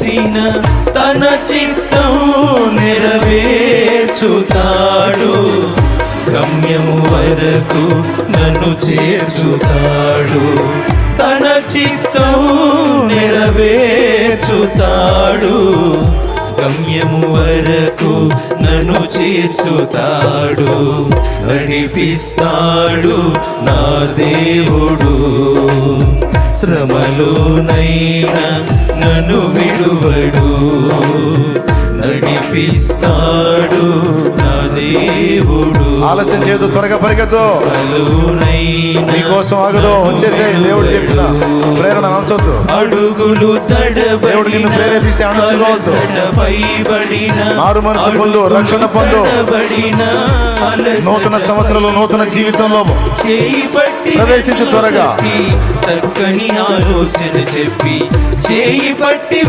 చేసిన తన చిత్తం నెరవేర్చుతాడు. గమ్యము వరకు నన్ను చేర్చుతాడు. తన చిత్తం నెరవేర్చుతాడు. గమ్యము వరకు నన్ను చేర్చుతాడు. నడిపిస్తాడు నా దేవుడు. శ్రమలోనైనా నన్ను విడువడు. నడిపిస్తాడు నా దేవుడు. ఆలస్యం చేయదు, త్వరగా పరిగెత్తు. నీకోసం ఆగదు, వచ్చేసే. దేవుడు చెప్పిన ప్రేరణ అనొద్దు. అడుగులు దేవుడు నిన్ను ప్రేరేపిస్తే అణుచుకోవద్దు. మారు మనసు పొందు, రక్షణ పొందు. నూతన సంవత్సరంలో నూతన జీవితంలో ప్రవేశించు త్వరగా. చక్కని ఆలోచన చెప్పి చేయి పట్టి